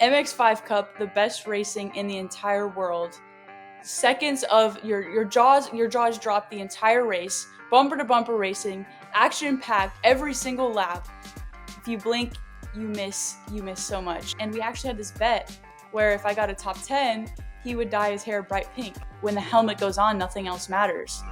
MX5 Cup, the best racing in the entire world. Seconds of your jaws drop the entire race, bumper to bumper racing, action packed every single lap. If you blink, you miss so much. And we actually had this bet where if I got a top 10, he would dye his hair bright pink. When the helmet goes on, nothing else matters.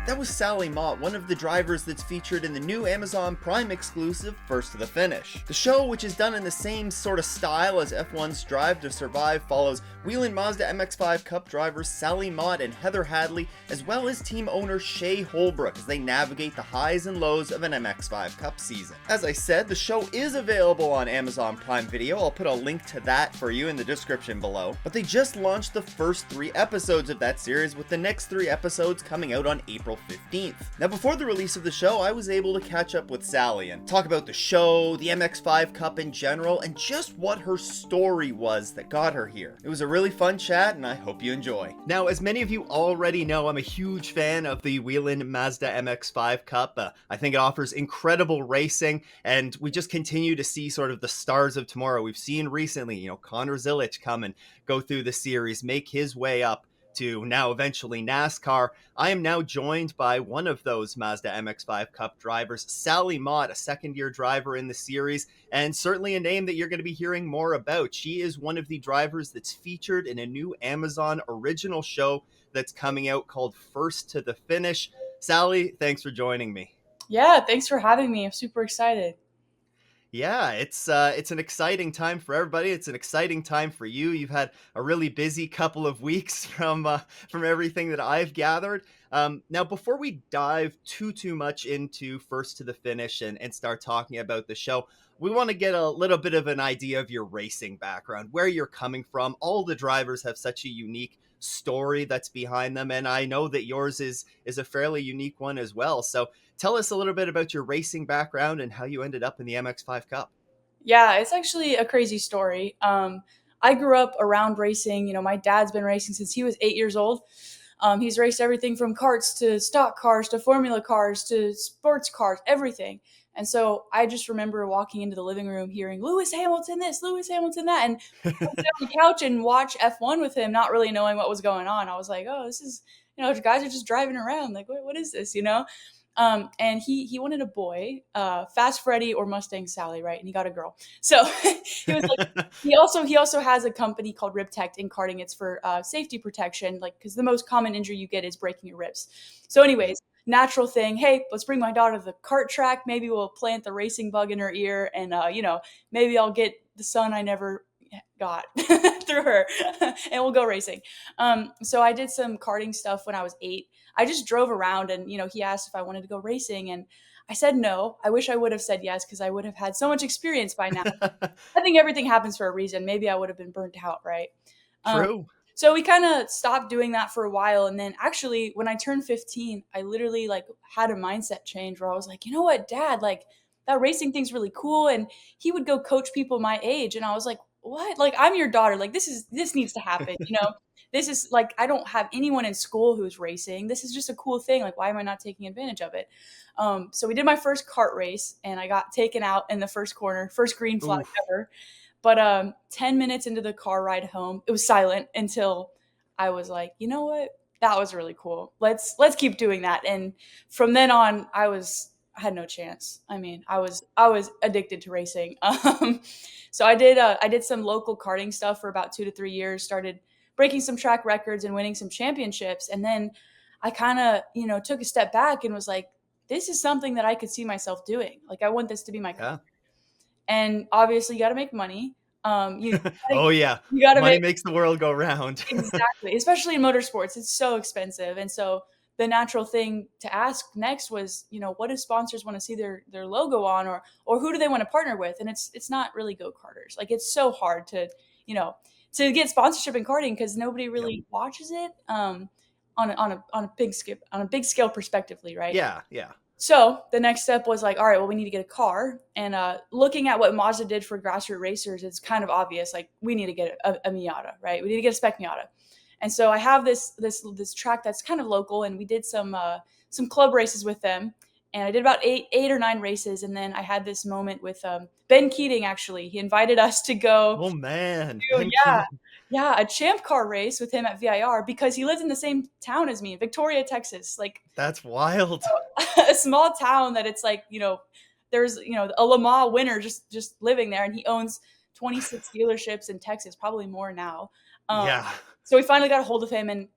That was Sally Mott, one of the drivers that's featured in the new Amazon Prime exclusive First to the Finish. The show, which is done in the same sort of style as F1's Drive to Survive, follows Whelen Mazda MX-5 Cup drivers Sally Mott and Heather Hadley, as well as team owner Shay Holbrook as they navigate the highs and lows of an MX-5 Cup season. As I said, the show is available on Amazon Prime Video. I'll put a link to that for you in the description below. But they just launched the first 3 episodes of that series, with the next 3 episodes coming out on April 15th. Now, before the release of the show, I was able to catch up with Sally and talk about the show, the MX-5 Cup in general, and just what her story was that got her here. It was a really fun chat, and I hope you enjoy. Now, as many of you already know, I'm a huge fan of the Whelen Mazda MX-5 Cup. I think it offers incredible racing, and we just continue to see sort of the stars of tomorrow. We've seen recently, Connor Zilic come and go through the series, make his way up to now eventually NASCAR. I am now joined by one of those Mazda MX-5 Cup drivers, Sally Mott, a second-year driver in the series, and certainly a name that you're going to be hearing more about. She is one of the drivers that's featured in a new Amazon original show that's coming out called First to the Finish. Sally, thanks for joining me. Yeah, thanks for having me. I'm super excited. Yeah, it's an exciting time for everybody. It's an exciting time for you. You've had a really busy couple of weeks from everything that I've gathered. Now, before we dive too much into First to the Finish and start talking about the show, we want to get a little bit of an idea of your racing background, where you're coming from. All the drivers have such a unique story that's behind them, and I know that yours is a fairly unique one as well. So tell us a little bit about your racing background and how you ended up in the MX-5 Cup. Yeah, it's actually a crazy story. I grew up around racing. My dad's been racing since he was 8 years old. He's raced everything from karts to stock cars to formula cars to sports cars, everything. And so I just remember walking into the living room hearing Lewis Hamilton this, Lewis Hamilton that, and I would sit on the couch and watch F1 with him, not really knowing what was going on. I was like, oh, this is, guys are just driving around. Like, what is this? And he wanted a boy, Fast Freddy or Mustang Sally, right? And he got a girl. So he was like, he also has a company called Ribtect in karting. It's for safety protection, like because the most common injury you get is breaking your ribs. So, anyways, natural thing. Hey, let's bring my daughter to the kart track. Maybe we'll plant the racing bug in her ear, and maybe I'll get the son I never got through her, and we'll go racing. So I did some karting stuff when I was 8. I just drove around and, he asked if I wanted to go racing and I said no. I wish I would have said yes because I would have had so much experience by now. I think everything happens for a reason. Maybe I would have been burnt out, right? True. So we kind of stopped doing that for a while. And then actually when I turned 15, I literally had a mindset change where I was like, you know what, Dad, that racing thing's really cool. And he would go coach people my age. And I was like, what? Like, I'm your daughter. Like, this needs to happen. This is I don't have anyone in school who's racing. This is just a cool thing. Like, why am I not taking advantage of it? So we did my first kart race and I got taken out in the first corner, first green flag ever. But 10 minutes into the car ride home, it was silent until I was like, you know what? That was really cool. Let's keep doing that. And from then on, I had no chance. I mean, I was addicted to racing. So I did some local karting stuff for about 2 to 3 years, started breaking some track records and winning some championships. And then I kind of, took a step back and was like, this is something that I could see myself doing. Like, I want this to be my career. And obviously you got to make money. Oh yeah. You got to money makes the world go round. Exactly. Especially in motorsports. It's so expensive. And so the natural thing to ask next was, what do sponsors want to see their logo on, or who do they want to partner with? And it's not really go-karters. Like, it's so hard to get sponsorship in karting because nobody really watches it on a big scale perspectively, right? Yeah. So the next step was like, all right, well, we need to get a car. And looking at what Mazda did for grassroots racers, it's kind of obvious. Like, we need to get a Miata, right? We need to get a spec Miata. And so I have this track that's kind of local, and we did some club races with them. and I did about eight or nine races, and then I had this moment with Ben Keating. Actually, he invited us to go Oh man, to, Ben Keating. a champ car race with him at VIR because he lives in the same town as me, Victoria, Texas. Like That's wild. a small town that it's like, there's, a Le Mans winner just living there, and he owns 26 dealerships in Texas, probably more now. Um, Yeah. so we finally got a hold of him, and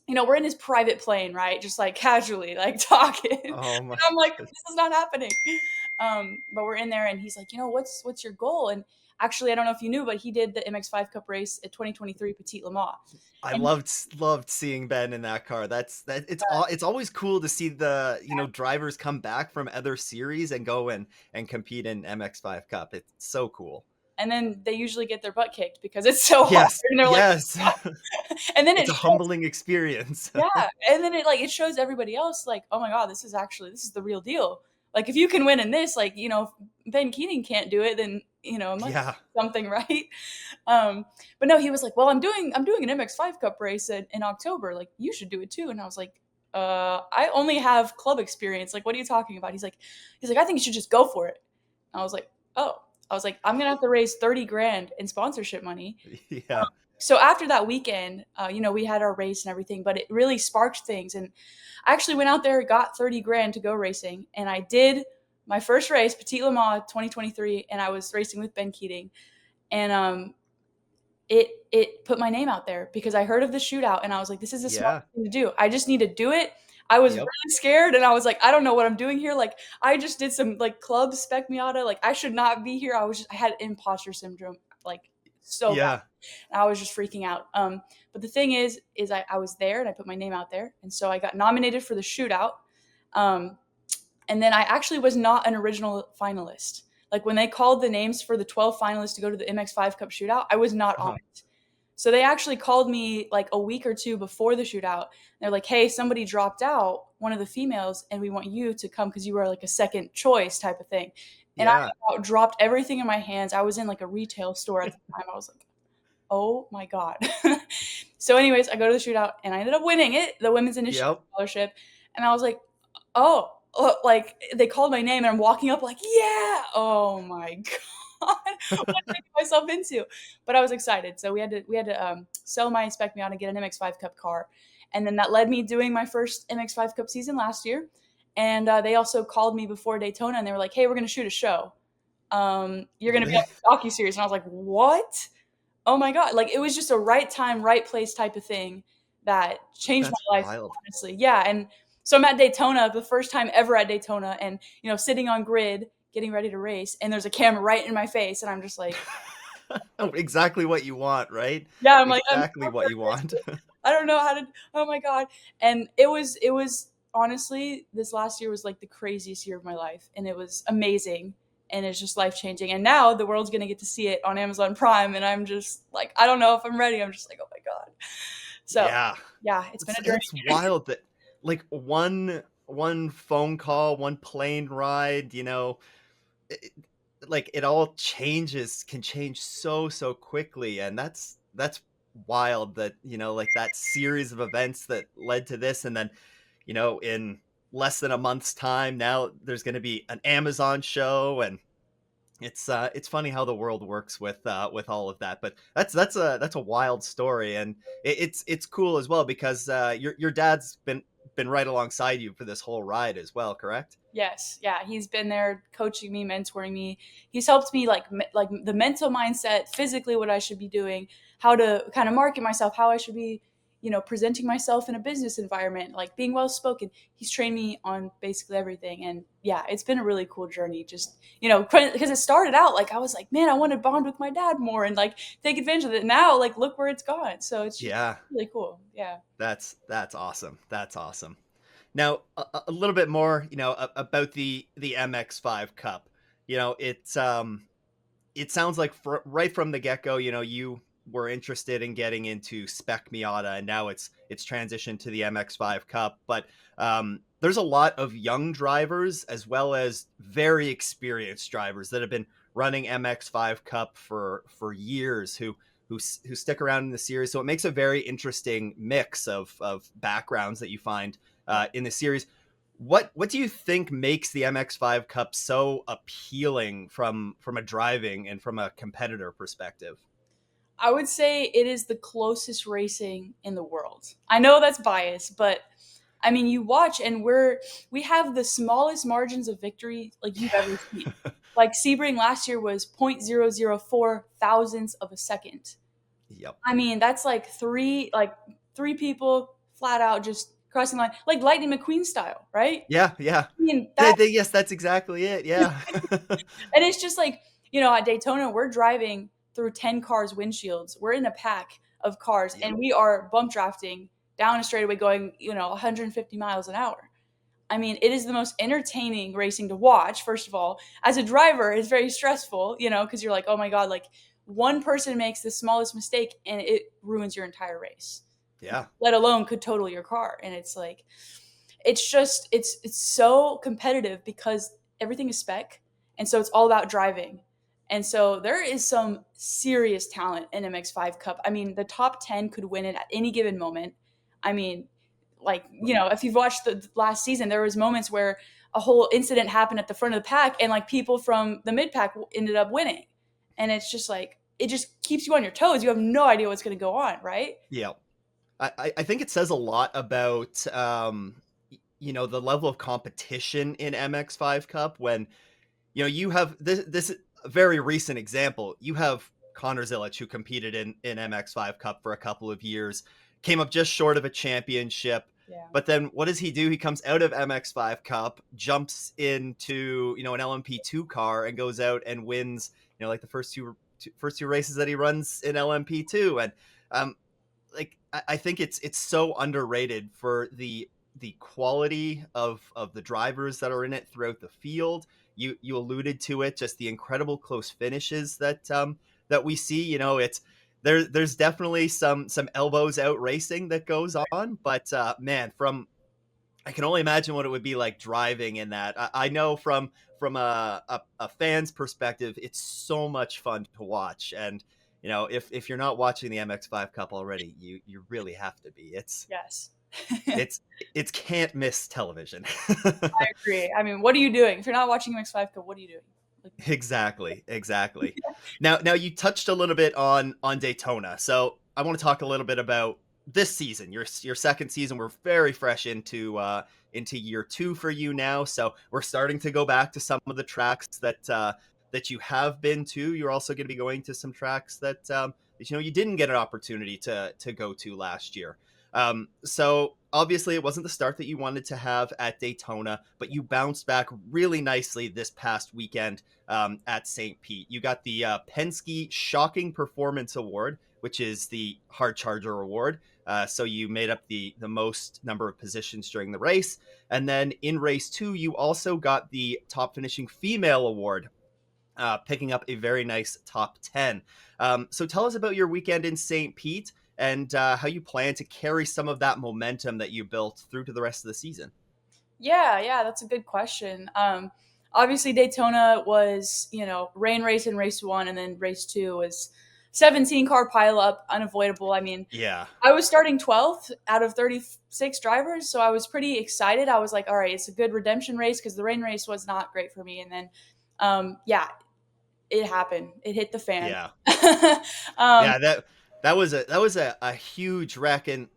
we're in his private plane, right? Just like casually, like talking. And Oh my I'm like, goodness. this is not happening. But we're in there, and he's like, what's your goal? And actually, I don't know if you knew, but he did the MX5 Cup race at 2023 Petit Le Mans. I And loved seeing Ben in that car. It's always cool to see the, drivers come back from other series and go and compete in MX5 Cup. It's so cool. and then they usually get their butt kicked because it's so hard, Yes. and they're like, Yes. and then It's it a shows, humbling experience. yeah, and then it shows everybody else, like, oh my god, this is the real deal. Like, if you can win in this, like, if Ben Keating can't do it, then it must Yeah. be something right. um but no, he was like, well, I'm doing an MX5 Cup race in October, like, you should do it too. And I was like, I only have club experience, like, what are you talking about? He's like, I think you should just go for it. And I was like, oh. I was like, I'm gonna have to raise 30 grand in sponsorship money. Yeah. So after that weekend, we had our race and everything, but it really sparked things. And I actually went out there, got 30 grand to go racing, and I did my first race, Petit Le Mans 2023, and I was racing with Ben Keating. And it put my name out there because I heard of the shootout, and I was like, this is a smart Yeah. thing to do. I just need to do it. I was Yep. really scared, and I was like, I don't know what I'm doing here. Like, I just did some like club spec Miata. Like, I should not be here. I had imposter syndrome, like, so bad. Yeah. And I was just freaking out. But the thing is I was there, and I put my name out there, and so I got nominated for the shootout. Um, and then I actually was not an original finalist. Like, when they called the names for the 12 finalists to go to the MX5 Cup shootout, I was not on Uh-huh. it. So they actually called me like a week or two before the shootout. They're like, hey, somebody dropped out, one of the females, and we want you to come because you were like a second choice type of thing. And I Yeah. about dropped everything in my hands. I was in like a retail store at the time. I was like, oh my God. So, anyways, I go to the shootout, and I ended up winning it, the women's initiative Yep. scholarship. And I was like, oh, like, they called my name, and I'm walking up like, yeah. Oh my God. What did I get myself into? But I was excited. So we had to sell my spec Miata and get an MX5 Cup car. And then that led me doing my first MX5 Cup season last year. And they also called me before Daytona, and they were like, hey, we're going to shoot a show. You're going to be on the docu-series. And I was like, what? Oh my God. Like, it was just a right time, right place type of thing that changed That's my life, wild. honestly. Yeah. And so I'm at Daytona, the first time ever at Daytona, and, sitting on grid, getting ready to race, and there's a camera right in my face. And I'm just like, Oh, exactly what you want, right? yeah, I'm like, I'm Exactly so what you want. nervous. I don't know how to, oh my God. And it was honestly, this last year was like the craziest year of my life. And it was amazing. And it's just life changing. And now the world's going to get to see it on Amazon Prime. And I'm just like, I don't know if I'm ready. I'm just like, oh my God. So, Yeah. yeah, it's been It's a journey. it's wild that, like, one phone call, one plane ride, it, like, it all can change so quickly. And that's wild that, like, that series of events that led to this. And then, in less than a month's time, now there's going to be an Amazon show. And it's funny how the world works with all of that. But that's a wild story. And it's cool as well because your dad's been right alongside you for this whole ride as well, correct? Yes, yeah, he's been there coaching me, mentoring me. He's helped me, like, like the mental mindset, physically what I should be doing, how to kind of market myself, how I should be, presenting myself in a business environment, like being well spoken. He's trained me on basically everything, and yeah, it's been a really cool journey. Just, because it started out like I was like, man, I want to bond with my dad more and like take advantage of it. Now, like, look where it's gone. So it's just Yeah, really cool. Yeah. that's awesome. That's awesome. Now, a little bit more, about the MX5 Cup. It sounds like right from the get go, you were interested in getting into Spec Miata, and now it's transitioned to the MX5 Cup. But there's a lot of young drivers as well as very experienced drivers that have been running MX5 Cup for years who stick around in the series. So it makes a very interesting mix of backgrounds that you find in the series. What do you think makes the MX5 Cup so appealing from a driving and from a competitor perspective? I would say it is the closest racing in the world. I know that's biased, but I mean, you watch and we have the smallest margins of victory like you've ever seen. Yeah. Like Sebring last year was 0.004 thousandths of a second. Yep. I mean, that's like three people flat out just crossing the line, like Lightning McQueen style, right? Yeah, yeah. I mean, that Yes, that's exactly it. Yeah. and it's just like, at Daytona, we're driving through 10 cars' windshields. We're in a pack of cars Yep. and we are bump drafting down a straightaway going, 150 miles an hour. I mean, it is the most entertaining racing to watch, first of all. As a driver, it's very stressful, because you're like, oh my God, like one person makes the smallest mistake and it ruins your entire race, Yeah. let alone could total your car. And it's like, it's so competitive because everything is spec, and so it's all about driving. And so there is some serious talent in MX5 Cup. I mean, the top 10 could win it at any given moment. I mean, like, if you've watched the last season, there was moments where a whole incident happened at the front of the pack and like people from the mid pack ended up winning. And it's just like it just keeps you on your toes. You have no idea what's going to go on, right? Yeah. I think it says a lot about the level of competition in MX5 Cup when you have this very recent example. You have Connor Zilic, who competed in MX5 Cup for a couple of years, came up just short of a championship. Yeah. But then what does he do? He comes out of MX5 Cup, jumps into an LMP2 car, and goes out and wins. Like the first two races that he runs in LMP2, and um, like I think it's so underrated for the quality of the drivers that are in it throughout the field. You alluded to it, just the incredible close finishes that we see. It's there's definitely some elbows out racing that goes on, but man, from I can only imagine what it would be like driving in that. I know from a fan's perspective, it's so much fun to watch. And if you're not watching the MX5 Cup already, you really have to be. Yes. It's it's can't miss television. Agree. I mean, what are you doing? If you're not watching MX5 Cup, what are you doing? Like, Exactly, exactly. Now you touched a little bit on Daytona, so I want to talk a little bit about this season, your second season. We're very fresh into year two for you now, so we're starting to go back to some of the tracks that you have been to. You're also going to be going to some tracks that you didn't get an opportunity to go to last year. So obviously it wasn't the start that you wanted to have at Daytona, but you bounced back really nicely this past weekend at St. Pete. You got the Penske Shocking Performance Award, which is the Hard Charger Award. So you made up the most number of positions during the race. And then in race two, you also got the Top Finishing Female Award, picking up a very nice top 10. So tell us about your weekend in St. Pete and how you plan to carry some of that momentum that you built through to the rest of the season. yeah, that's a good question. Obviously Daytona was, rain race in race one, and then race two was 17 car pileup, unavoidable. I mean, Yeah. I was starting 12th out of 36 drivers, so I was pretty excited. I was like, all right, it's a good redemption race because the rain race was not great for me. And then, yeah, it happened. It hit the fan. Yeah. um, Yeah, that was a huge wreck, and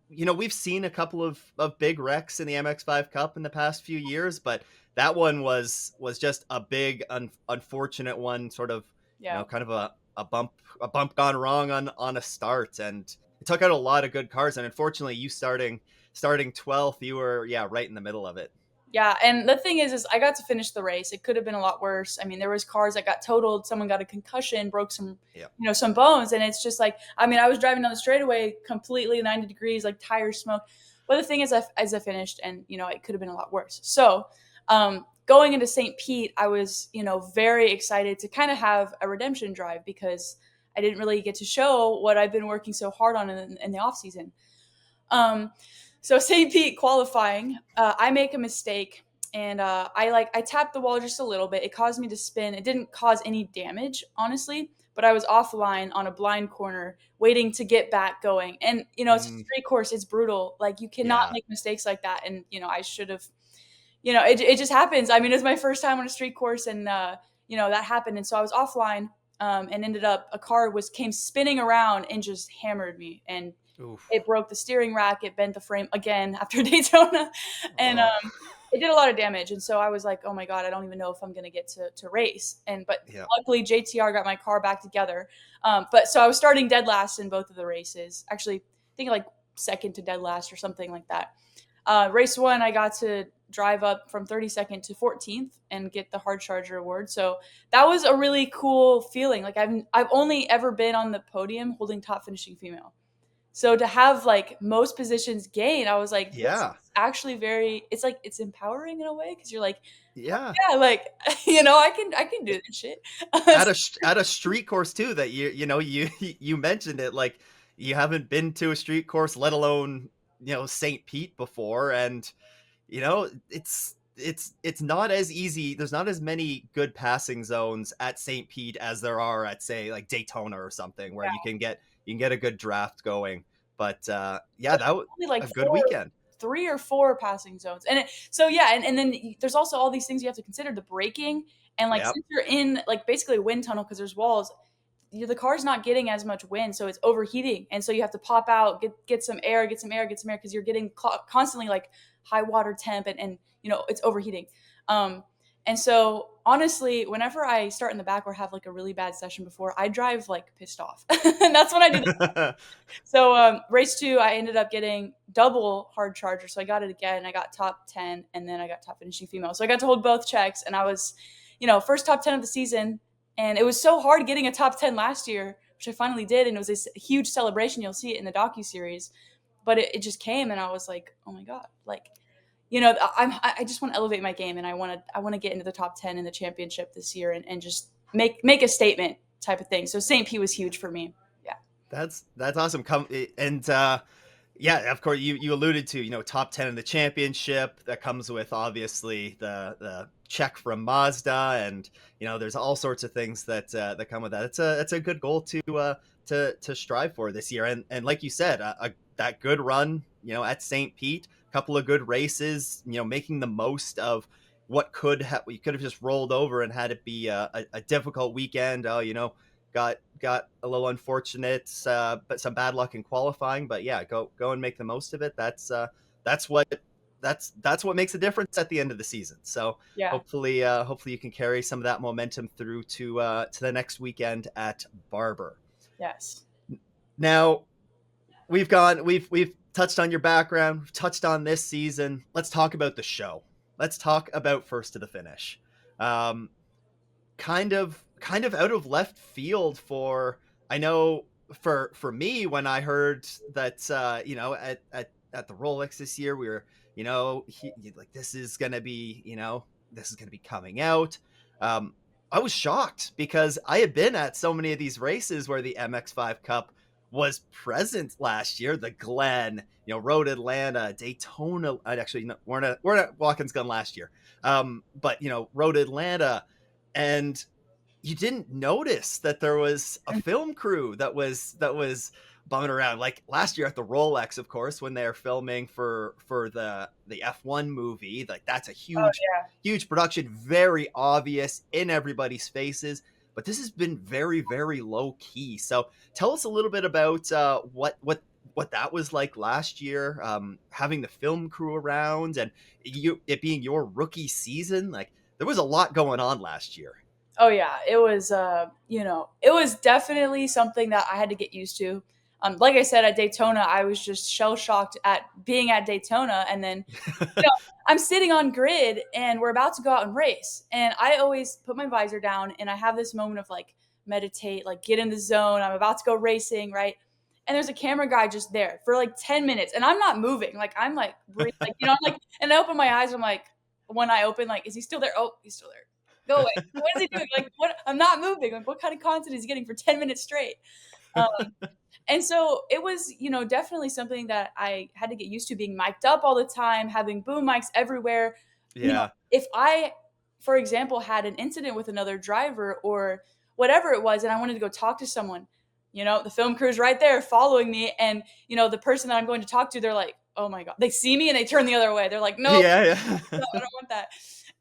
we've seen a couple of big wrecks in the MX5 Cup in the past few years, but that one was just a big unfortunate one, sort of yeah. kind of a bump gone wrong on a start, and it took out a lot of good cars, and unfortunately you starting 12th, you were right in the middle of it. Yeah, and the thing is I got to finish the race. It could have been a lot worse. I mean, there was cars that got totaled. Someone got a concussion, broke some, Yeah. some bones, and it's just like, I mean, I was driving down the straightaway completely 90 degrees, like tires smoke. But the thing is, as I finished, and it could have been a lot worse. So, going into St. Pete, I was, very excited to kind of have a redemption drive because I didn't really get to show what I've been working so hard on in the off season. Um, so St. Pete qualifying, I make a mistake and I tapped the wall just a little bit. It caused me to spin. It didn't cause any damage, honestly, but I was offline on a blind corner waiting to get back going. And, it's a Mm, street course. It's brutal. Like, you cannot yeah. make mistakes like that. And, I should have, it just happens. I mean, it was my first time on a street course, and, that happened. And so I was offline, and ended up, a car came spinning around and just hammered me. And Oof. it broke the steering rack. It bent the frame again after Daytona, and Oh. it did a lot of damage. And so I was like, oh my god, I don't even know if I'm gonna get to race. And but Yeah. luckily JTR got my car back together. But so I was starting dead last in both of the races. Actually, I think like second to dead last or something like that. Race one, I got to drive up from 32nd to 14th and get the hard charger award. So that was a really cool feeling. Like, I've only ever been on the podium holding top finishing female. So to have like most positions gain, I was like, this Yeah. is actually it's like, it's empowering in a way, because you're like, Yeah. yeah, like, I can do this shit. At a street course too, that you you mentioned it, like, you haven't been to a street course, let alone, St. Pete before. And it's not as easy. There's not as many good passing zones at St. Pete as there are at, say, like Daytona or something, where you can get a good draft going. But yeah, that was Only like a good weekend. 3 or 4 passing zones. So yeah, and then there's also all these things you have to consider: the braking, and like, Yep. since you're in like basically a wind tunnel because there's walls, the car's not getting as much wind, so it's overheating, and so you have to pop out, get some air, because you're getting constantly like high water temp, and it's overheating. Um, and so honestly, whenever I start in the back or have like a really bad session before, I drive like pissed off, and that's when I do. So race two, I ended up getting double hard charger. So I got it again. I got top 10, and then I got top finishing female. So I got to hold both checks, and I was, first top 10 of the season. And it was so hard getting a top 10 last year, which I finally did. And it was this huge celebration. You'll see it in the docu-series. But it just came, and I was like, oh my God. Like, I just want to elevate my game, and I want to get into the top 10 in the championship this year, and just make a statement type of thing. So St. P was huge for me. Yeah. That's awesome. And yeah, of course, you alluded to, top 10 in the championship. That comes with, obviously, the check from Mazda, and there's all sorts of things that come with that. It's a good goal to strive for this year. And like you said, that good run, at St. Pete, a couple of good races, making the most of what we could have just rolled over and had it be a difficult weekend. Oh, got a little unfortunate, but some bad luck in qualifying. But yeah, go and make the most of it. That's what that's what makes a difference at the end of the season. So Yeah. hopefully you can carry some of that momentum through to the next weekend at Barber. Yes. Now, we've touched on your background, we've touched on this season. Let's talk about the show. Let's talk about First to the Finish. Um, kind of out of left field. For I know, for me, when I heard that, at the Rolex this year, we were, like, this is gonna be coming out. I was shocked, because I had been at so many of these races where the MX5 Cup was present last year. The Glen, Road Atlanta, Daytona. Actually, no, we're not Watkins Glen last year. But Road Atlanta. And you didn't notice that there was a film crew that was bumming around, like last year at the Rolex, of course, when they're filming for the F1 movie. Like, that's a Oh huge huge production, very obvious in everybody's faces. But this has been very, very low key. So tell us a little bit about what that was like last year, having the film crew around, and it being your rookie season. Like, there was a lot going on last year. Oh yeah, it was definitely something that I had to get used to. Like I said, at Daytona, I was just shell shocked at being at Daytona, and then you know, I'm sitting on grid, and we're about to go out and race, and I always put my visor down, and I have this moment of like meditate, like get in the zone. I'm about to go racing, right? And there's a camera guy just there for like 10 minutes, and I'm not moving. Like, I'm like breathe, like, I'm like, and I open my eyes. I'm like, when I open, like, is he still there? Oh, he's still there. Go away. What is he doing? Like, what? I'm not moving. Like, what kind of content is he getting for 10 minutes straight? Um, and so it was, definitely something that I had to get used to, being mic'd up all the time, having boom mics everywhere. Yeah. If I, for example, had an incident with another driver, or whatever it was, and I wanted to go talk to someone. The film crew's right there following me, and the person that I'm going to talk to, they're like, oh my god, they see me and they turn the other way. They're like, nope, Yeah, no, I yeah. don't want that.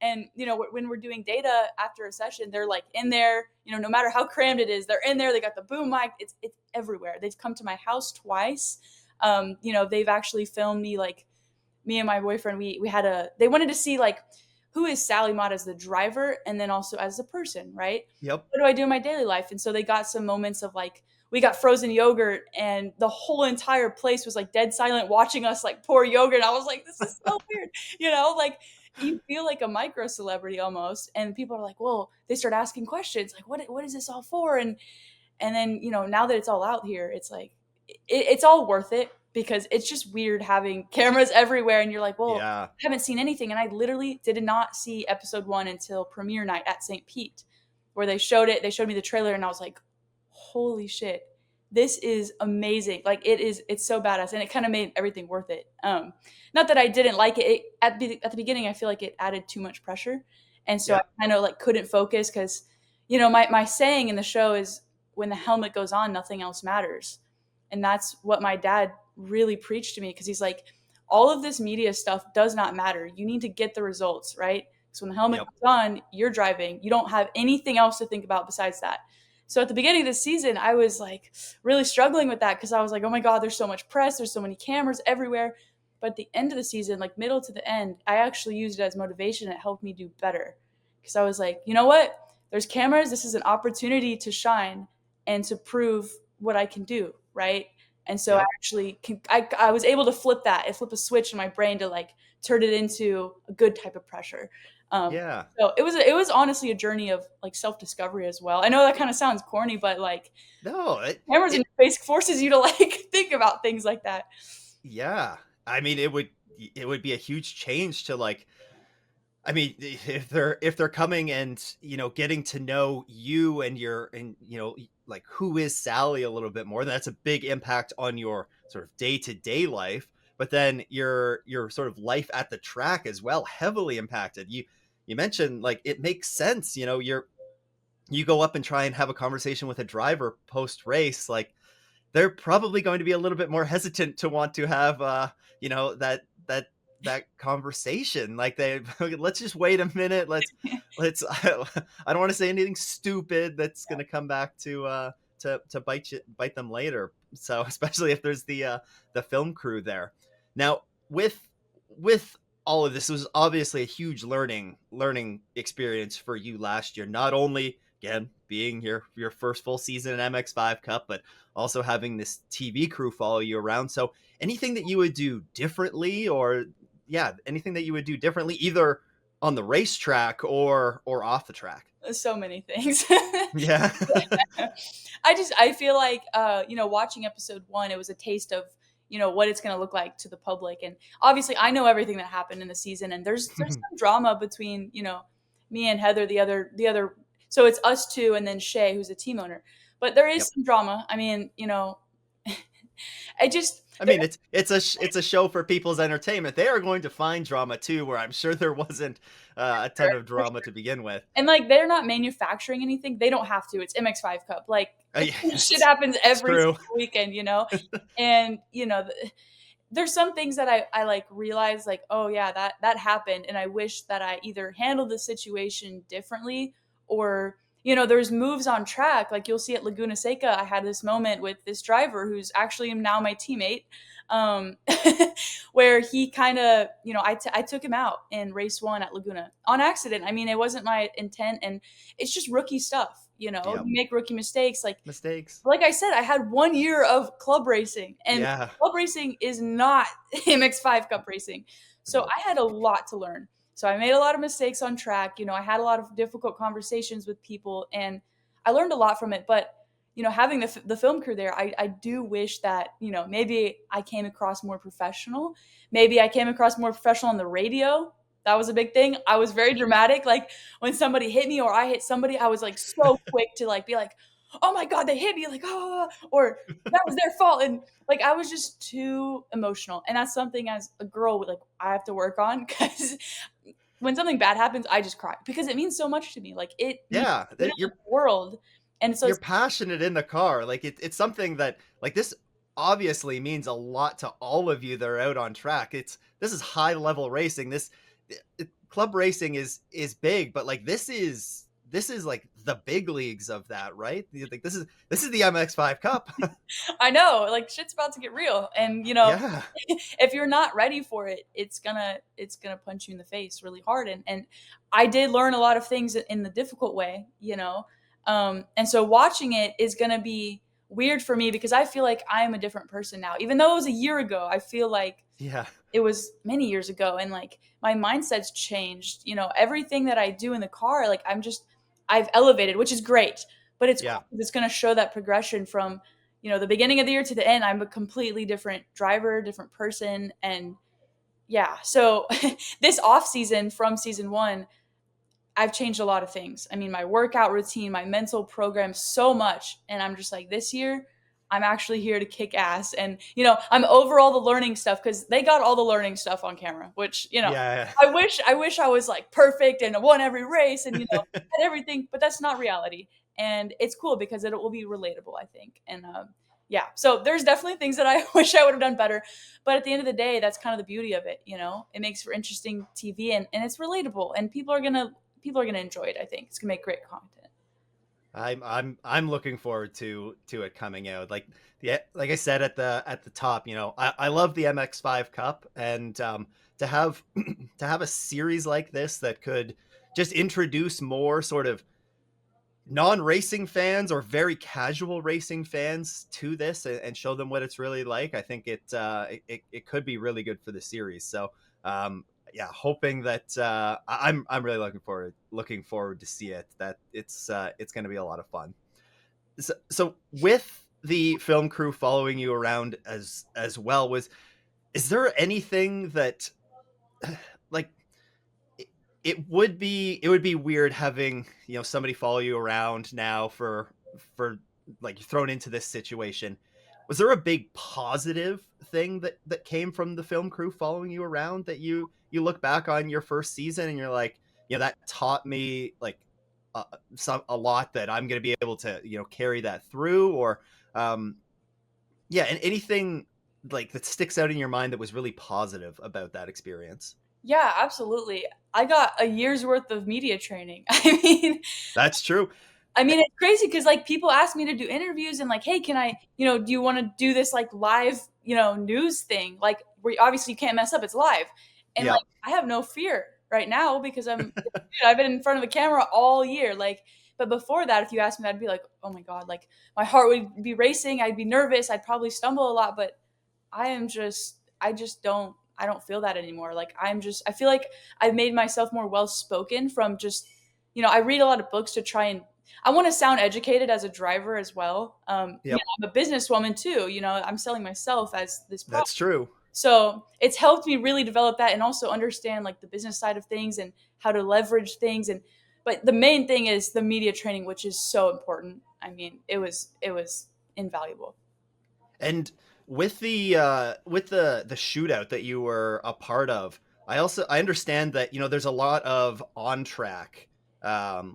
And when we're doing data after a session, they're like in there. No matter how crammed it is, they're in there. They got the boom mic. It's everywhere. They've come to my house twice. They've actually filmed me, like me and my boyfriend. We had a. They wanted to see like who is Sally Mott as the driver, and then also as a person, right? Yep. What do I do in my daily life? And so they got some moments of like we got frozen yogurt, and the whole entire place was like dead silent watching us like pour yogurt. And I was like, this is so weird, like you feel like a micro celebrity almost, and people are like, well, they start asking questions like, what is this all for? And then now that it's all out here, it's like it's all worth it, because it's just weird having cameras everywhere, and you're like, well, Yeah. I haven't seen anything. And I literally did not see episode 1 until premiere night at St. Pete, where they showed it. They showed me the trailer, and I was like, holy shit, this is amazing. Like it's so badass, and it kind of made everything worth it. Not that I didn't like it, at the beginning. I feel like it added too much pressure, and so I Yeah. kind of like couldn't focus, because my saying in the show is, when the helmet goes on, nothing else matters. And that's what my dad really preached to me, because he's like, all of this media stuff does not matter. You need to get the results, right? Because when the helmet Yep. comes on, you're driving. You don't have anything else to think about besides that. So at the beginning of the season, I was like really struggling with that, because I was like, oh my God, there's so much press, there's so many cameras everywhere. But at the end of the season, like middle to the end, I actually used it as motivation. It helped me do better, because I was like, you know what? There's cameras. This is an opportunity to shine and to prove what I can do, right? And so I Yep. actually I was able to flip that and flip a switch in my brain to like turn it into a good type of pressure. Um, Yeah. so it was honestly a journey of like self discovery as well. I know that kind of sounds corny, but like No, cameras in it your face forces you to like think about things like that. yeah. I mean, it would be a huge change to like I mean, if they're coming and, getting to know you and like who is Sally a little bit more, that's a big impact on your sort of day-to-day life, but then your sort of life at the track as well heavily impacted. You mentioned like it makes sense, you go up and try and have a conversation with a driver post race, like they're probably going to be a little bit more hesitant to want to have that conversation. Like they let's just wait a minute, let's I don't want to say anything stupid that's going to come back to bite them later. So especially if there's the film crew there. Now with all of this, it was obviously a huge learning experience for you last year, not only again being your first full season in MX5 Cup, but also having this TV crew follow you around. So anything that you would do differently, or yeah, anything that you would do differently either on the racetrack or off the track? So many things. Yeah. I feel like watching episode 1, it was a taste of what it's going to look like to the public. And obviously I know everything that happened in the season, and there's some drama between me and Heather, the other. So it's us two, and then Shay, who's a team owner. But there is Yep. some drama. I mean, I just I mean, it's a show for people's entertainment. They are going to find drama too, where I'm sure there wasn't a ton of for drama sure. to begin with. And like they're not manufacturing anything. They don't have to. It's MX5 Cup. Like Yeah, shit happens it's every true. single weekend. And there's some things that I like realize, like, oh yeah, that happened, and I wish that I either handled the situation differently, or there's moves on track, like you'll see at Laguna Seca. I had this moment with this driver who's actually now my teammate, um where he kind of I took him out in race 1 at Laguna on accident. I mean, it wasn't my intent, and it's just rookie stuff. You Yep. make rookie mistakes. Mistakes. Like I said, I had 1 year of club racing, and Yeah. club racing is not MX5 Cup racing. So Nope. I had a lot to learn. So I made a lot of mistakes on track. I had a lot of difficult conversations with people, and I learned a lot from it. But having the film crew there, I do wish that maybe I came across more professional. Maybe I came across more professional on the radio. That was a big thing. I was very dramatic. Like when somebody hit me or I hit somebody, I was like so quick to like be like, "Oh my god, they hit me!" Like, "Oh," or "That was their fault." And like I was just too emotional, and that's something as a girl like I have to work on, because when something bad happens, I just cry because it means so much to me. Like it means Yeah. the world. And so You're it's, passionate in the car. Like it's something that like this obviously means a lot to all of you that are out on track. This is high level racing. Club racing is big, but like this is like the big leagues of that, right? You think this is the MX5 Cup. I know, like shit's about to get real. And Yeah. if you're not ready for it, it's gonna punch you in the face really hard. And I did learn a lot of things in the difficult way. And so watching it is gonna be weird for me because I feel like I am a different person now. Even though it was a year ago, I feel like Yeah. it was many years ago, and like my mindset's changed. Everything that I do in the car, like I've elevated, which is great. But it's Yeah. cool 'cause it's going to show that progression from the beginning of the year to the end. I'm a completely different driver, different person. And yeah, so this off season from season one, I've changed a lot of things. I mean, my workout routine, my mental program, so much. And I'm just like, this year, I'm actually here to kick ass. And, I'm over all the learning stuff because they got all the learning stuff on camera, which, Yeah. I wish I was like perfect and won every race and, had everything, but that's not reality. And it's cool because it will be relatable, I think. And, yeah, so there's definitely things that I wish I would have done better. But at the end of the day, that's kind of the beauty of it. It makes for interesting TV and it's relatable and people are gonna enjoy it. I think it's gonna make great content. I'm looking forward to it coming out. Like like I said at the top, I love the MX5 Cup, and to have to have a series like this that could just introduce more sort of non-racing fans or very casual racing fans to this, and show them what it's really like. I think it could be really good for the series. So yeah, hoping that I'm really looking forward to see it. That it's going to be a lot of fun. So with the film crew following you around as well, is there anything that like it would be weird having somebody follow you around now for like thrown into this situation. Was there a big positive thing that came from the film crew following you around, that you look back on your first season and you're like, that taught me like a lot, that I'm going to be able to carry that through? Or yeah, and anything like that sticks out in your mind that was really positive about that experience? Yeah, absolutely. I got a year's worth of media training. That's true. It's crazy because like people ask me to do interviews and like, hey, can I, do you want to do this like live, news thing? Like, where obviously you can't mess up, it's live, and Yeah. like I have no fear right now because I've been in front of the camera all year. Like, but before that, if you asked me, I'd be like, oh my god, like my heart would be racing, I'd be nervous, I'd probably stumble a lot, but I don't feel that anymore. Like I feel like I've made myself more well spoken from just, I read a lot of books to try and I want to sound educated as a driver as well. Yep. I'm a businesswoman too. I'm selling myself as this product. That's true. So it's helped me really develop that and also understand like the business side of things and how to leverage things. But the main thing is the media training, which is so important. It was invaluable. And with the shootout that you were a part of, I understand that there's a lot of on track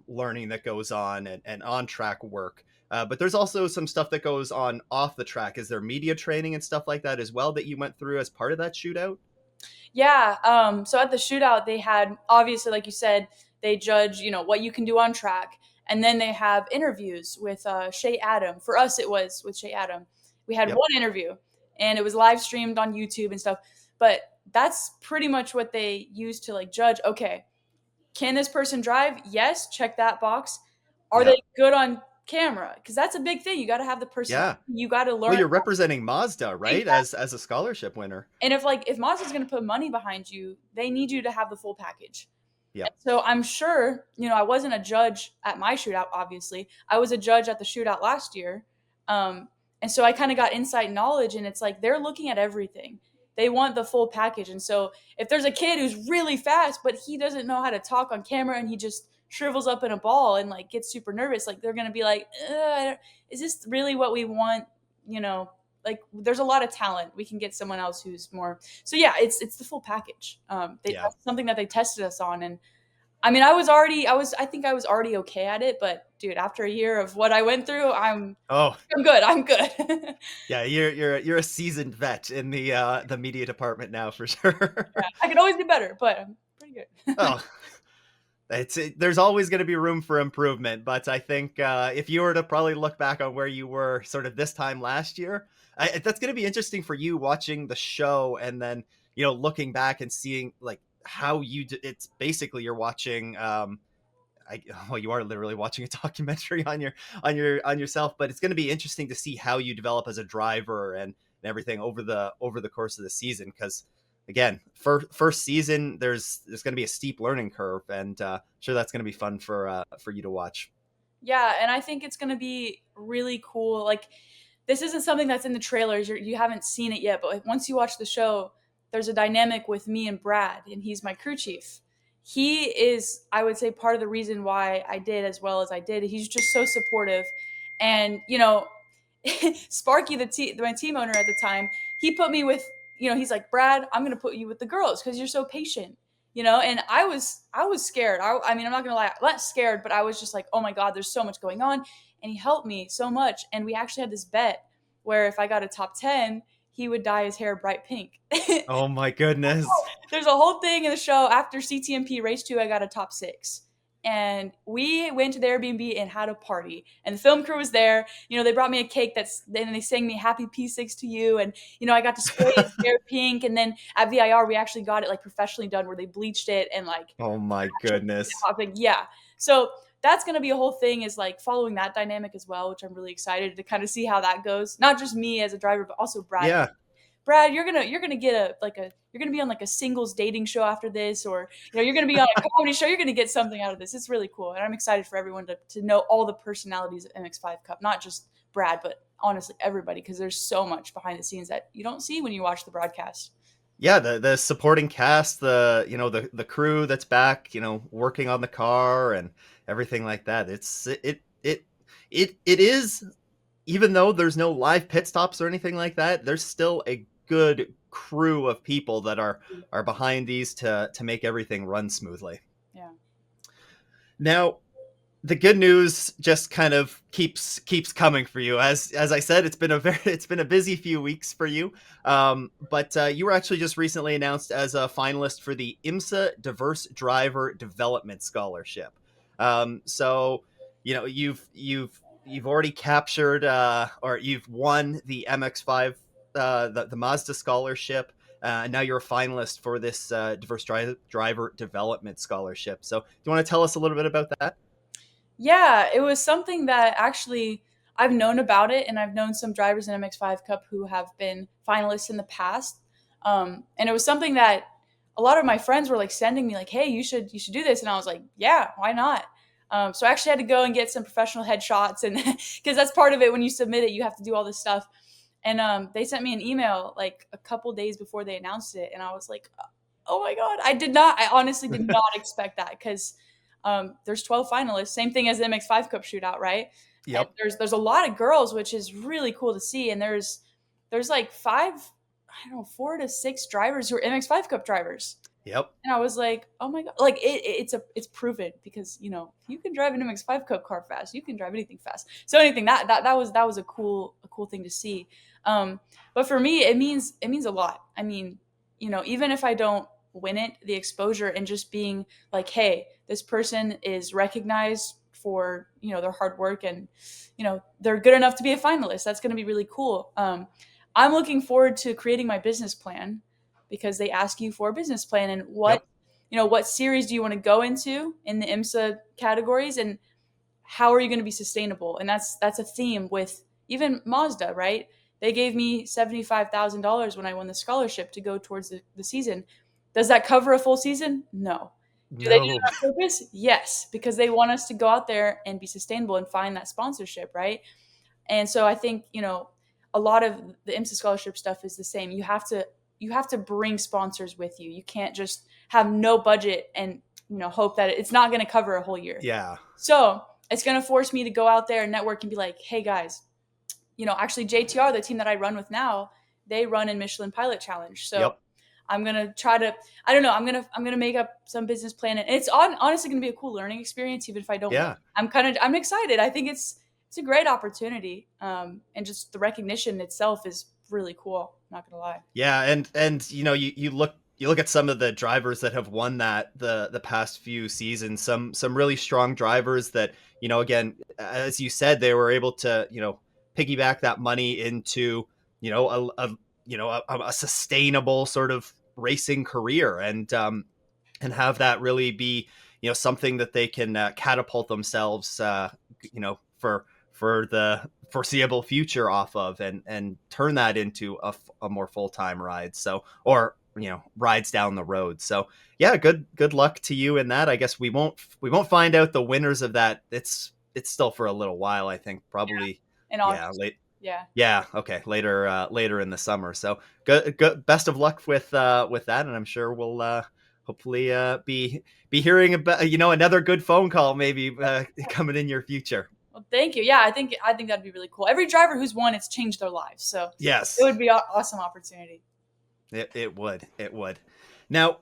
learning that goes on, and on track work. But there's also some stuff that goes on off the track. Is there media training and stuff like that as well that you went through as part of that shootout? Yeah. So at the shootout, they had obviously, like you said, they judge, what you can do on track, and then they have interviews with Shay Adam. For us, it was with Shay Adam. We had Yep. one interview, and it was live streamed on YouTube and stuff. But that's pretty much what they use to like judge. Okay, can this person drive? Yes, check that box. Are they Yep. good on camera? Because that's a big thing. You got to have the personality. Yeah. You got to Well, learn you're representing Mazda, right? As a scholarship winner. and if Mazda's going to put money behind you, they need you to have the full package. And Yep. so I'm sure, I wasn't a judge at my shootout, obviously. I was a judge at the shootout last year. And so I kind of got insight knowledge, and it's like they're looking at everything. They want the full package. And so if there's a kid who's really fast, but he doesn't know how to talk on camera and he just shrivels up in a ball and like gets super nervous, like they're going to be like, is this really what we want? You know, like there's a lot of talent. We can get someone else who's more. So yeah, it's the full package. Yeah. That's something that they tested us on, and I mean, I think I was already okay at it, but dude, after a year of what I went through, Oh, I'm good. I'm good. yeah, you're a seasoned vet in the media department now for sure. Yeah, I could always be better, but I'm pretty good. Oh, there's always going to be room for improvement, but I think if you were to probably look back on where you were sort of this time last year, that's going to be interesting for you watching the show and then looking back and seeing like how it's basically you're watching well, you are literally watching a documentary on yourself, but it's going to be interesting to see how you develop as a driver and everything over the course of the season. Because again, first season, there's going to be a steep learning curve, and sure that's going to be fun for you to watch. Yeah, and I think it's going to be really cool. Like, this isn't something that's in the trailers. You haven't seen it yet, but like, once you watch the show, there's a dynamic with me and Brad, and he's my crew chief. He is, I would say, part of the reason why I did as well as I did. He's just so supportive, and Sparky, my team owner at the time, he put me with, he's like, Brad, I'm gonna put you with the girls because you're so patient, and I was scared. I mean, I'm not gonna lie, not scared, but I was just like, oh my god, there's so much going on, and he helped me so much, and we actually had this bet where if I got a top 10, he would dye his hair bright pink. Oh my goodness! There's a whole thing in the show after CTMP race 2, I got a top 6. And we went to the Airbnb and had a party. And the film crew was there. They brought me a cake then they sang me happy P6 to you. And, I got to spray his hair pink. And then at VIR, we actually got it like professionally done where they bleached it and like Oh my goodness! yeah. So that's going to be a whole thing, is like following that dynamic as well, which I'm really excited to kind of see how that goes. Not just me as a driver, but also Brad. Yeah, Brad, you're gonna get you're gonna be on like a singles dating show after this, or you're gonna be on a comedy show. You're gonna get something out of this. It's really cool, and I'm excited for everyone to know all the personalities of MX5 Cup, not just Brad, but honestly everybody, because there's so much behind the scenes that you don't see when you watch the broadcast. yeah. The supporting cast, the crew that's back, working on the car and everything like that. It is, even though there's no live pit stops or anything like that, there's still a good crew of people that are behind these to make everything run smoothly. Yeah. Now, the good news just kind of keeps coming for you. As I said, it's been a busy few weeks for you. But you were actually just recently announced as a finalist for the IMSA Diverse Driver Development Scholarship. So you've already captured or you've won the MX5 the Mazda scholarship. Now you're a finalist for this driver development scholarship. So do you want to tell us a little bit about that? Yeah, it was something that actually I've known about it, and I've known some drivers in MX5 Cup who have been finalists in the past. And it was something that a lot of my friends were like sending me, like, "Hey, you should do this," and I was like, "Yeah, why not?" So I actually had to go and get some professional headshots, and because that's part of it when you submit it, you have to do all this stuff. And they sent me an email like a couple days before they announced it, and I was like, "Oh my god!" I honestly did not expect that, because there's 12 finalists, same thing as the MX5 Cup shootout, right? And Yep. there's a lot of girls, which is really cool to see. And there's like I don't know, 4 to 6 drivers who are MX5 Cup drivers. Yep. And I was like, oh my god, like it's proven, because if you can drive an MX5 Cup car fast, you can drive anything fast. So anything that was a cool thing to see. But for me, it means a lot. I mean, even if I don't win it, the exposure and just being like, hey, this person is recognized for their hard work, and they're good enough to be a finalist. That's going to be really cool. I'm looking forward to creating my business plan, because they ask you for a business plan and what Yep. what series do you want to go into in the IMSA categories, and how are you going to be sustainable? And that's a theme with even Mazda, right? They gave me $75,000 when I won the scholarship to go towards the season. Does that cover a full season? No. Do they do No. that on purpose? Yes, because they want us to go out there and be sustainable and find that sponsorship, right? And so I think, a lot of the IMSA scholarship stuff is the same. You have to bring sponsors with you. You can't just have no budget and hope that it's not going to cover a whole year. Yeah. So it's going to force me to go out there and network and be like, hey guys, actually JTR, the team that I run with now, they run in Michelin Pilot Challenge. So Yep. I'm gonna try to. I don't know. I'm gonna make up some business plan, and it's honestly gonna be a cool learning experience, even if I don't win. Yeah. I'm excited. I think it's a great opportunity, and just the recognition itself is really cool. I'm not gonna lie. Yeah, and you look at some of the drivers that have won that the past few seasons, some really strong drivers that, again, as you said, they were able to, piggyback that money into, a sustainable sort of racing career, and have that really be, something that they can catapult themselves, for the foreseeable future off of, and turn that into a more full-time ride, so, or rides down the road. So yeah, good luck to you in that. I guess we won't find out the winners of that. It's still for a little while, I think, probably. In Yeah, August. late. Yeah. Yeah, okay, later in the summer. So good best of luck with that, and I'm sure we'll hopefully be hearing about, another good phone call maybe coming in your future. Well, thank you. Yeah, I think that'd be really cool. Every driver who's won, it's changed their lives, so it Yes, would be an awesome opportunity. it would. Now,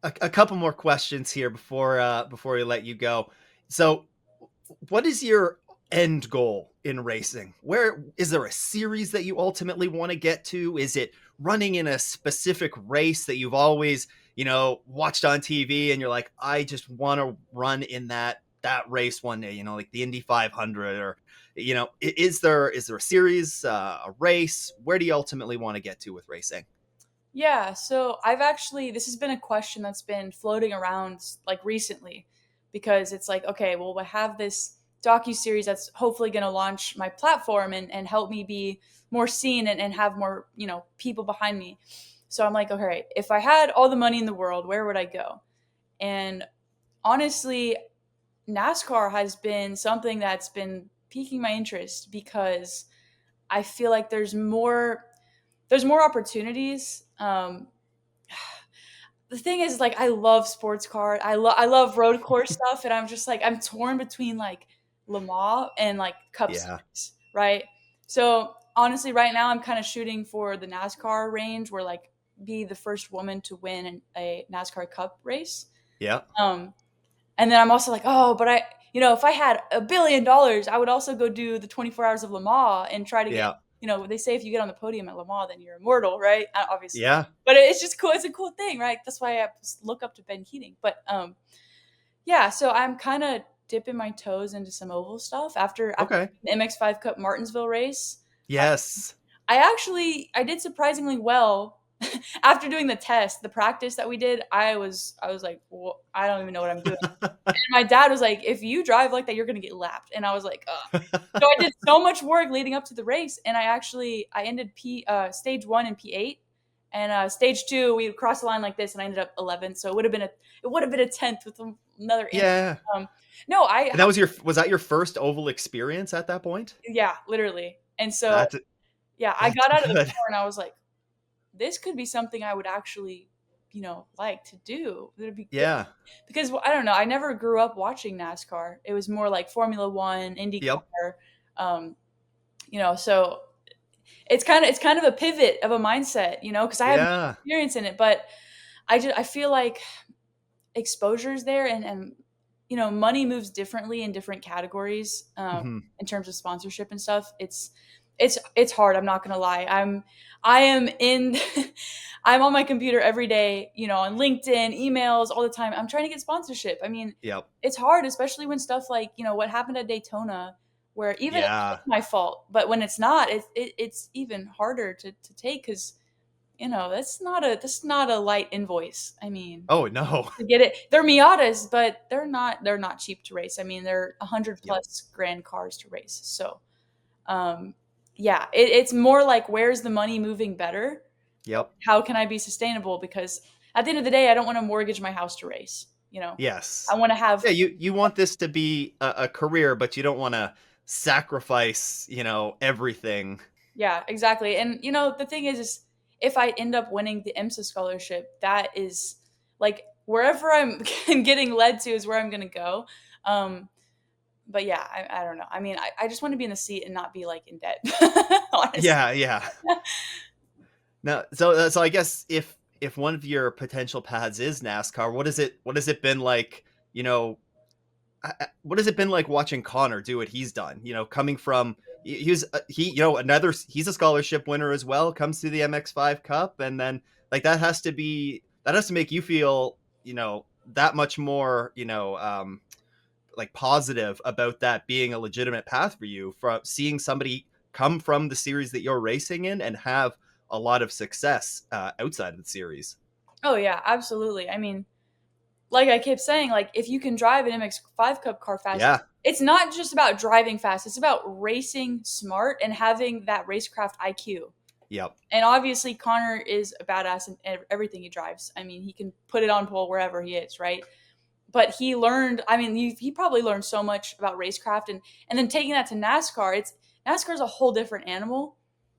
a couple more questions here before we let you go. So, what is your end goal in racing? Where is there a series that you ultimately want to get to? Is it running in a specific race that you've always, watched on TV and you're like, I just want to run in that race one day, like the Indy 500, or is there a series, a race? Where do you ultimately want to get to with racing? Yeah, so I've actually this has been a question that's been floating around like recently, because it's like, okay, well, I have this docu-series that's hopefully going to launch my platform and help me be more seen and have more, people behind me. So I'm like, okay, if I had all the money in the world, where would I go? And honestly, NASCAR has been something that's been piquing my interest, because I feel like there's more opportunities. The thing is, like, I love sports car. I love road course stuff, and I'm just like, I'm torn between like Le Mans and like Cup Yeah, Series, right? So honestly, right now I'm kind of shooting for the NASCAR range, where like be the first woman to win a NASCAR Cup race. yeah, Um, and then I'm also like, oh, but if I had $1 billion, I would also go do the 24 hours of Le Mans and try to get, yeah, they say if you get on the podium at Le Mans, then you're immortal, right? Obviously. yeah. But it's just cool. It's a cool thing, right? That's why I look up to Ben Keating. But yeah, so I'm kind of dipping my toes into some oval stuff after Okay. the MX5 Cup Martinsville race. Yes. I did surprisingly well after doing the test, the practice that we did. I was like, well, I don't even know what I'm doing. And my dad was like, if you drive like that, you're gonna get lapped. And I was like, ugh. So I did so much work leading up to the race, and I ended stage one in P8, and stage two we crossed the line like this, and I ended up 11th. So it would have been a 10th with another inch. Yeah. Um, no, And was that your first oval experience at that point? yeah, literally. And so That's yeah, I that's got out of the good. car and I was like, this could be something I would actually, like to do. It'd be good. Yeah. Because, well, I don't know, I never grew up watching NASCAR. It was more like Formula One, IndyCar. Yep. Um, so it's kind of a pivot of a mindset, because I have no Yeah. experience in it, but I feel like exposure's there, and money moves differently in different categories, Hmm. in terms of sponsorship and stuff. It's hard, I'm not gonna lie. I am in I'm on my computer every day, on LinkedIn, emails all the time. I'm trying to get sponsorship. I mean, Yep. it's hard, especially when stuff like, what happened at Daytona, where even if Yeah. it's my fault, but when it's not, it's even harder to take, because that's not a light invoice. I mean, Oh no. to get it, they're Miatas, but they're not cheap to race. I mean, they're 100 Yep. plus grand cars to race. So um, yeah, it's more like, where's the money moving better? Yep. How can I be sustainable? Because at the end of the day, I don't want to mortgage my house to race. I Yes. want to have. Yeah, you want this to be a career, but you don't want to sacrifice, everything. Yeah, exactly. And the thing is if I end up winning the IMSA scholarship, that is like wherever I'm getting led to is where I'm gonna go. Um, but yeah, I don't know. I mean, I just want to be in the seat and not be like in debt. Honestly. Yeah, yeah. Now, so I guess if one of your potential paths is NASCAR, what has it been like, you know, what has it been like watching Connor do what he's done? Coming from he's a scholarship winner as well, comes to the MX5 Cup, and then like that has to make you feel that much more like positive about that being a legitimate path for you, from seeing somebody come from the series that you're racing in and have a lot of success outside of the series. Oh yeah, absolutely. I mean, like I kept saying, like if you can drive an MX5 Cup car fast, Yeah. it's not just about driving fast. It's about racing smart and having that racecraft IQ. Yep. And obviously, Connor is a badass in everything he drives. I mean, he can put it on pole wherever he is, right? But he learned. I mean, he probably learned so much about racecraft, and then taking that to NASCAR. NASCAR is a whole different animal,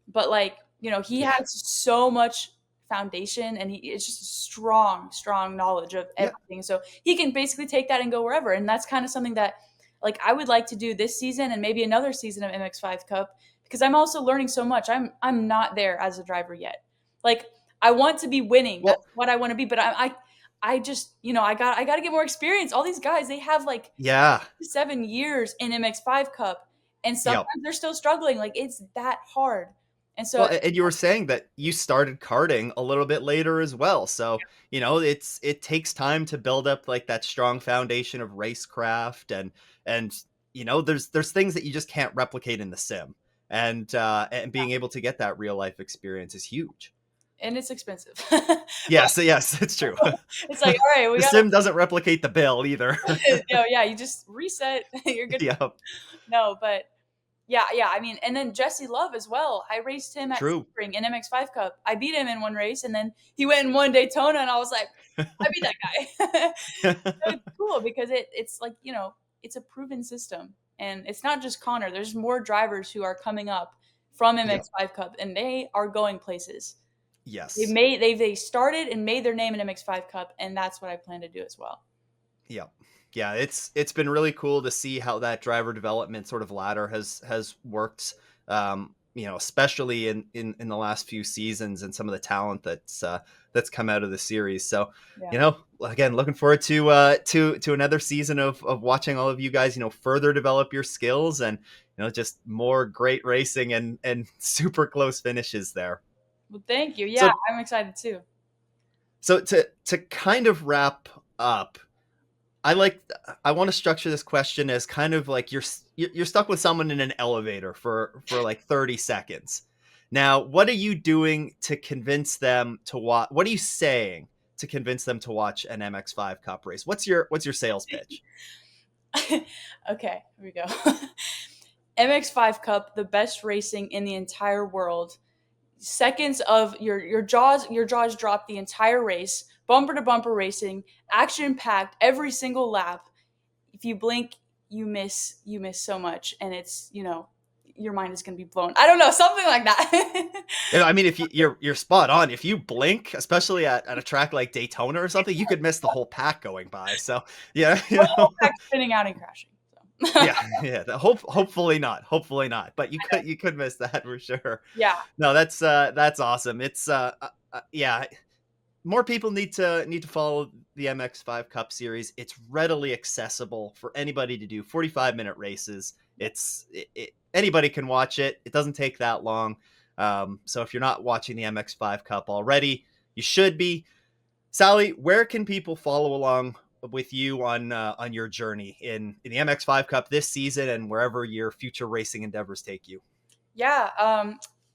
but like he Yeah. has so much foundation, and it's just a strong knowledge of Yeah. everything. So he can basically take that and go wherever, and that's kind of something that like I would like to do this season and maybe another season of MX5 Cup because I'm also learning so much. I'm not there as a driver yet. Like I want to be winning. That's Well, what I want to be, but I just I got to get more experience. All these guys, they have like yeah. 7 years in MX5 Cup, and sometimes Yep. they're still struggling. Like it's that hard, and so Well, and you were saying that you started karting a little bit later as well. So, it takes time to build up like that strong foundation of racecraft, and there's things that you just can't replicate in the sim. And being able to get that real life experience is huge. and it's expensive. Yes, yes, it's true. It's like all right, we The got sim doesn't replicate the bill either. yeah, you just reset. You're good. Yep. No, but yeah. I mean, and then Jesse Love as well. I raced him at True. Sebring in MX5 Cup. I beat him in one race, and then he went and won Daytona, and I was like, I beat that guy. So it's cool because it's like it's a proven system, and it's not just Connor. There's more drivers who are coming up from Yep. MX5 Cup, and they are going places. Yes. They started and made their name in MX5 Cup, and that's what I plan to do as well. Yeah. Yeah, it's been really cool to see how that driver development sort of ladder has worked. Especially in the last few seasons, and some of the talent that's come out of the series. So, Yeah. again, looking forward to another season of watching all of you guys, further develop your skills, and just more great racing and super close finishes there. Well, thank you. Yeah, So I'm excited too. so to kind of wrap up, I like I want to structure this question as kind of like you're stuck with someone in an elevator for like 30 seconds. Now, what are you doing to convince them to watch? What are you saying to convince them to watch an MX5 Cup race? What's your sales pitch? Okay, here we go. MX5 Cup, the best racing in the entire world. Seconds of your jaws drop the entire race, bumper to bumper racing, action packed every single lap. If you blink, you miss so much, and it's your mind is going to be blown. I don't know, something like that. I mean, if you're spot on. If you blink, especially at a track like Daytona or something, you could miss the whole pack going by. So yeah, Or the whole pack spinning out and crashing. So. yeah, yeah. Hopefully not. Hopefully not. But you could miss that for sure. Yeah, No, that's awesome. It's yeah. More people need to follow the MX5 Cup series. It's readily accessible for anybody to do. 45-minute races. Anybody can watch it. It doesn't take that long. So if you're not watching the MX5 Cup already, you should be. Sally, where can people follow along with you on your journey in the MX5 Cup this season, and wherever your future racing endeavors take you? yeah.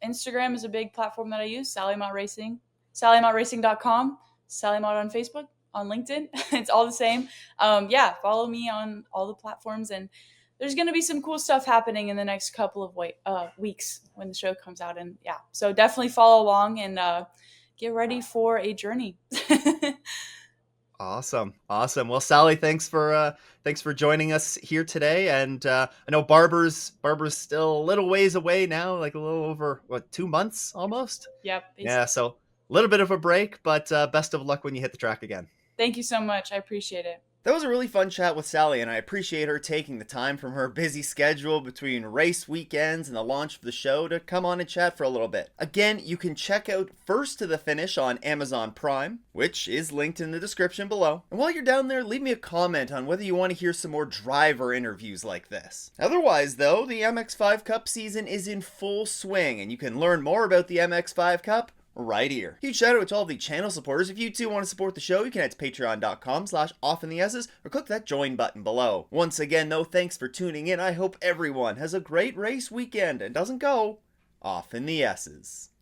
Instagram is a big platform that I use. Sally Mott Racing, SallyMottRacing.com, Sally Mott on Facebook, on LinkedIn. It's all the same. Yeah, follow me on all the platforms, and there's going to be some cool stuff happening in the next couple of weeks when the show comes out. And yeah, so definitely follow along and get ready for a journey. Awesome. Awesome. Well, Sally, thanks for joining us here today. And I know Barber's still a little ways away now, like a little over 2 months almost. Yep. Yeah, so a little bit of a break, but best of luck when you hit the track again. Thank you so much. I appreciate it. That was a really fun chat with Sally, and I appreciate her taking the time from her busy schedule between race weekends and the launch of the show to come on and chat for a little bit. Again, you can check out First to the Finish on Amazon Prime, which is linked in the description below. And while you're down there, leave me a comment on whether you want to hear some more driver interviews like this. Otherwise, though, the MX5 Cup season is in full swing, and you can learn more about the MX5 Cup right here. Huge shout out to all the channel supporters. If you too want to support the show, you can head to patreon.com/offintheesses or click that join button below. Once again though, thanks for tuning in. I hope everyone has a great race weekend and doesn't go off in the S's.